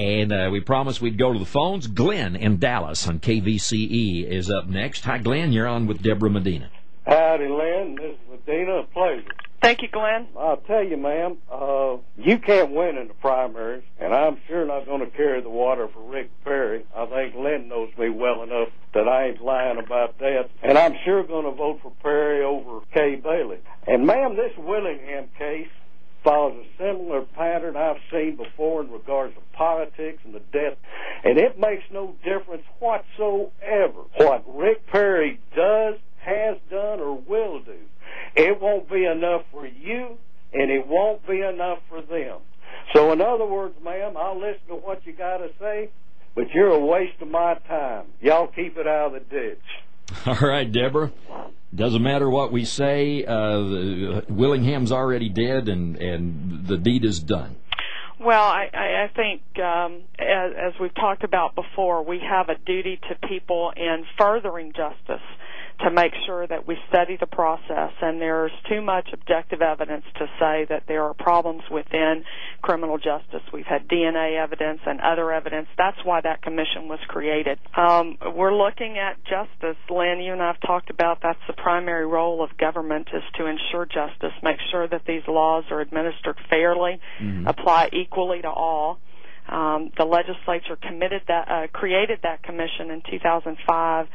And we promised we'd go to the phones. Glenn in Dallas on KVCE is up next. Hi, Glenn. You're on with Debra Medina. Howdy, Lynn. This is Medina. A pleasure. Thank you, Glenn. I'll tell you, ma'am, you can't win in the primaries, and I'm sure not going to carry the water for Rick Perry. I think Lynn knows me well enough that I ain't lying about that. And I'm sure going to vote for Perry over Kay Bailey. And, ma'am, this Willingham case follows a similar pattern I've seen before in regards to politics and the death. And it makes no difference whatsoever what Rick Perry does, has done, or will do. It won't be enough for you, and it won't be enough for them. So, in other words, ma'am, I'll listen to what you got to say, but you're a waste of my time. Y'all keep it out of the ditch. All right, Deborah. Doesn't matter what we say. Willingham's already dead, and the deed is done. Well, I think, as we've talked about before, we have a duty to people in furthering justice to make sure that we study the process, and there's too much objective evidence to say that there are problems within criminal justice. We've had DNA evidence and other evidence. That's why that commission was created. We're looking at justice. Lynn, you and I have talked about that's the primary role of government, is to ensure justice, make sure that these laws are administered fairly, apply equally to all. The legislature created that commission in 2005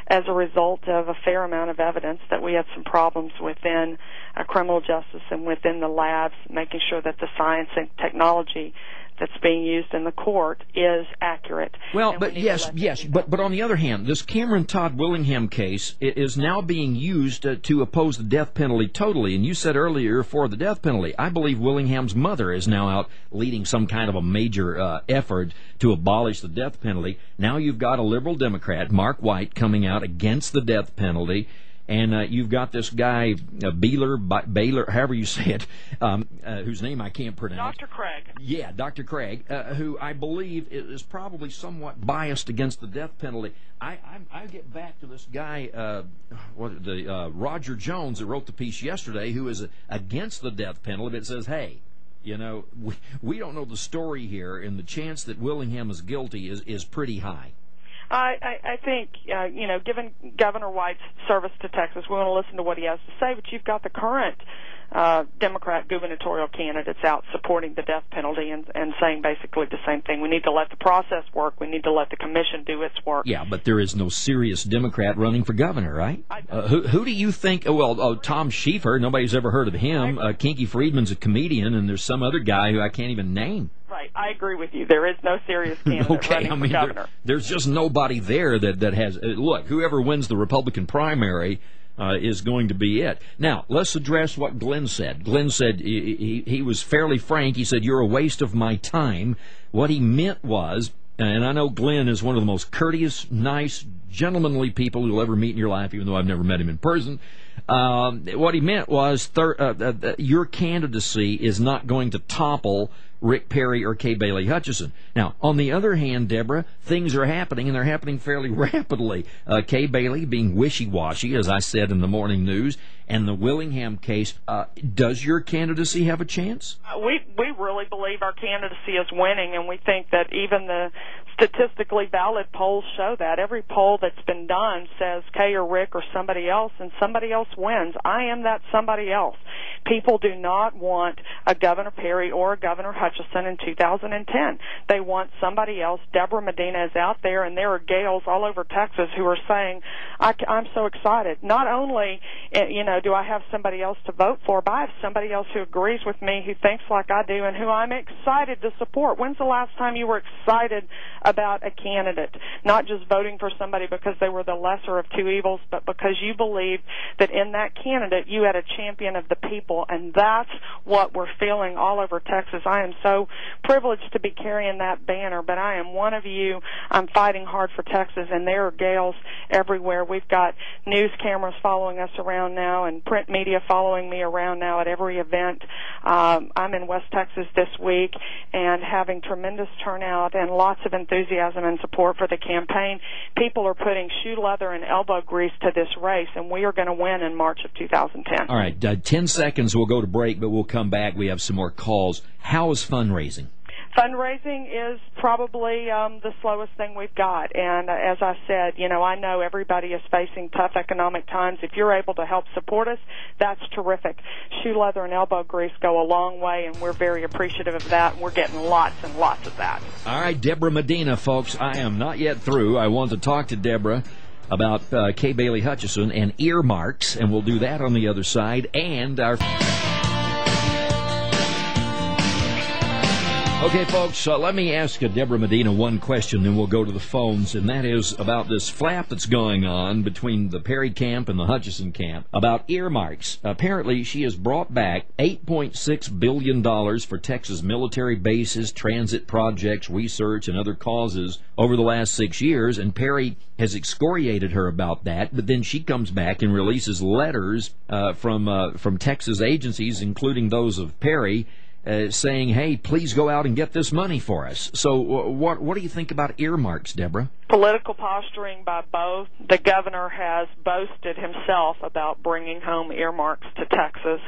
as a result of a fair amount of evidence that we had some problems within criminal justice and within the labs, making sure that the science and technology that's being used in the court is accurate. Well, but yes, but on the other hand, this Cameron Todd Willingham case is now being used to oppose the death penalty totally. And you said earlier for the death penalty. I believe Willingham's mother is now out leading some kind of a major effort to abolish the death penalty. Now you've got a liberal Democrat, Mark White, coming out against the death penalty. And you've got this guy, Baylor, however you say it, whose name I can't pronounce. Dr. Craig. Yeah, Dr. Craig, who I believe is probably somewhat biased against the death penalty. I get back to this guy, Roger Jones, that wrote the piece yesterday, who is against the death penalty, but says, hey, you know, we don't know the story here, and the chance that Willingham is guilty is pretty high. I think, given Governor White's service to Texas, we want to listen to what he has to say, but you've got the current Democrat gubernatorial candidates out supporting the death penalty and saying basically the same thing. We need to let the process work. We need to let the commission do its work. Yeah, but there is no serious Democrat running for governor, right? Who do you think? Well, Tom Schieffer, nobody's ever heard of him. Kinky Friedman's a comedian, and there's some other guy who I can't even name. Right, I agree with you. There is no serious candidate running for governor. There's just nobody there that has. Look, whoever wins the Republican primary is going to be it. Now, let's address what Glenn said. Glenn said he was fairly frank. He said, you're a waste of my time. What he meant was, and I know Glenn is one of the most courteous, nice, gentlemanly people you'll ever meet in your life, even though I've never met him in person. What he meant was your candidacy is not going to topple Rick Perry or Kay Bailey Hutchison. Now, on the other hand, Deborah, things are happening, and they're happening fairly rapidly. Kay Bailey being wishy-washy, as I said in the morning news, and the Willingham case. Does your candidacy have a chance? We really believe our candidacy is winning, and we think that even the statistically valid polls show that. Every poll that's been done says Kay or Rick or somebody else, and somebody else wins. I am that somebody else. People do not want a Governor Perry or a Governor Hutchison in 2010. They want somebody else. Debra Medina is out there, and there are gals all over Texas who are saying, I'm so excited. Not only, do I have somebody else to vote for, but I have somebody else who agrees with me, who thinks like I do, and who I'm excited to support. When's the last time you were excited about a candidate? Not just voting for somebody because they were the lesser of two evils, but because you believed that in that candidate you had a champion of the people, and that's what we're feeling all over Texas. I am so privileged to be carrying that banner, but I am one of you. I'm fighting hard for Texas, and there are gals everywhere. We've got news cameras following us around now and print media following me around now at every event. I'm in West Texas this week and having tremendous turnout and lots of enthusiasm and support for the campaign. People are putting shoe leather and elbow grease to this race, and we are going to win in March of 2010. All right, 10 seconds, we'll go to break, but we'll come back. We have some more calls. How is fundraising? Fundraising is probably the slowest thing we've got. And as I said, I know everybody is facing tough economic times. If you're able to help support us, that's terrific. Shoe leather and elbow grease go a long way, and we're very appreciative of that, and we're getting lots and lots of that. All right, Debra Medina, folks, I am not yet through. I want to talk to Debra about K. Bailey Hutchison and earmarks, and we'll do that on the other side, and our... Okay, folks, let me ask Debra Medina one question, then we'll go to the phones, and that is about this flap that's going on between the Perry camp and the Hutchison camp about earmarks. Apparently, she has brought back $8.6 billion for Texas military bases, transit projects, research, and other causes over the last 6 years, and Perry has excoriated her about that, but then she comes back and releases letters from Texas agencies, including those of Perry, saying, hey, please go out and get this money for us. So what do you think about earmarks, Debra? Political posturing by both. The governor has boasted himself about bringing home earmarks to Texas.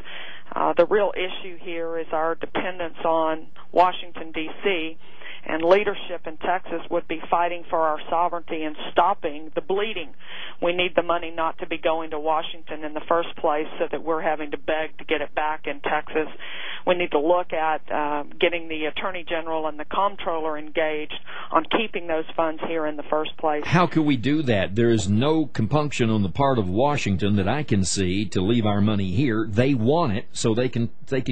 The real issue here is our dependence on Washington, D.C., and leadership in Texas would be fighting for our sovereignty and stopping the bleeding. We need the money not to be going to Washington in the first place so that we're having to beg to get it back in Texas. We need to look at getting the Attorney General and the Comptroller engaged on keeping those funds here in the first place. How can we do that? There is no compunction on the part of Washington that I can see to leave our money here. They want it, so they can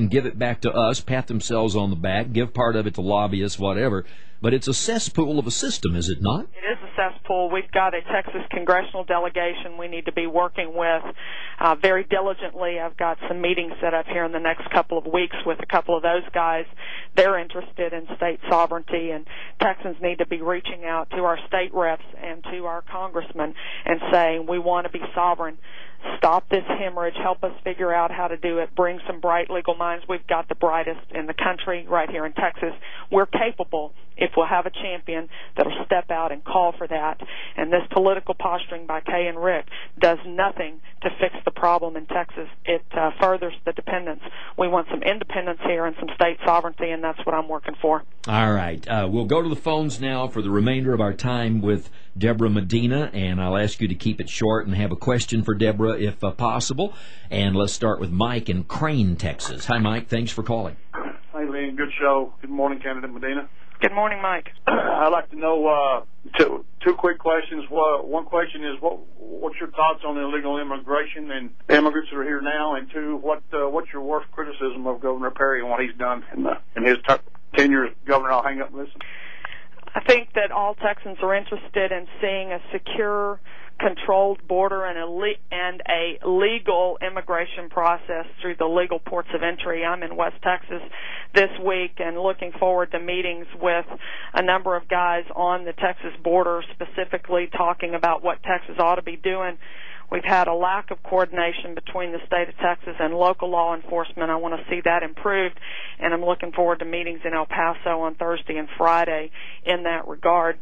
give it back to us, pat themselves on the back, give part of it to lobbyists, whatever. But it's a cesspool of a system, is it not? It is a cesspool. We've got a Texas congressional delegation we need to be working with very diligently. I've got some meetings set up here in the next couple of weeks with a couple of those guys. They're interested in state sovereignty, and Texans need to be reaching out to our state reps and to our congressmen and saying, we want to be sovereign. Stop this hemorrhage. Help us figure out how to do it. Bring some bright legal minds. We've got the brightest in the country right here in Texas. We're capable if we'll have a champion that'll step out and call for that. And this political posturing by Kay and Rick does nothing to fix the problem in Texas. It furthers the dependence. We want some independence here and some state sovereignty, and that's what I'm working for. All right. We'll go to the phones now for the remainder of our time with Debra Medina, and I'll ask you to keep it short and have a question for Debra if possible. And let's start with Mike in Crane, Texas. Hi, Mike. Thanks for calling. Hi, Lynn. Good show. Good morning, candidate Medina. Good morning, Mike. I'd like to know two quick questions. One question is what's your thoughts on illegal immigration and immigrants that are here now? And two, what's your worst criticism of Governor Perry and what he's done in his tenure as governor? I'll hang up and listen. I think that all Texans are interested in seeing a secure, controlled border and a legal immigration process through the legal ports of entry. I'm in West Texas this week and looking forward to meetings with a number of guys on the Texas border, specifically talking about what Texas ought to be doing. We've had a lack of coordination between the state of Texas and local law enforcement. I want to see that improved, and I'm looking forward to meetings in El Paso on Thursday and Friday in that regard.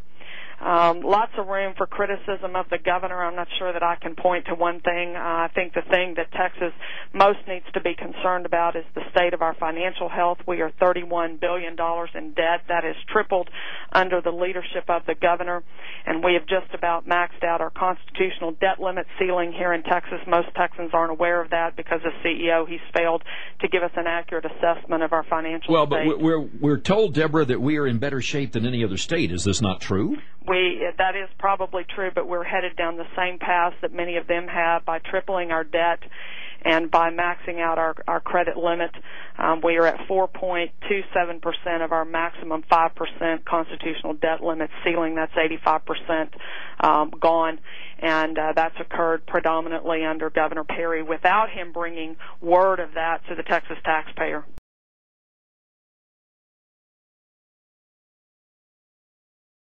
Lots of room for criticism of the governor. I'm not sure that I can point to one thing. I think the thing that Texas most needs to be concerned about is the state of our financial health. We are $31 billion in debt. That has tripled under the leadership of the governor, and we have just about maxed out our constitutional debt limit ceiling here in Texas. Most Texans aren't aware of that because as CEO, he's failed to give us an accurate assessment of our financial state. Well, but we're told, Debra, that we are in better shape than any other state. Is this not true? That is probably true, but we're headed down the same path that many of them have by tripling our debt and by maxing out our credit limit. We are at 4.27% of our maximum 5% constitutional debt limit ceiling. That's 85% gone, and that's occurred predominantly under Governor Perry without him bringing word of that to the Texas taxpayer.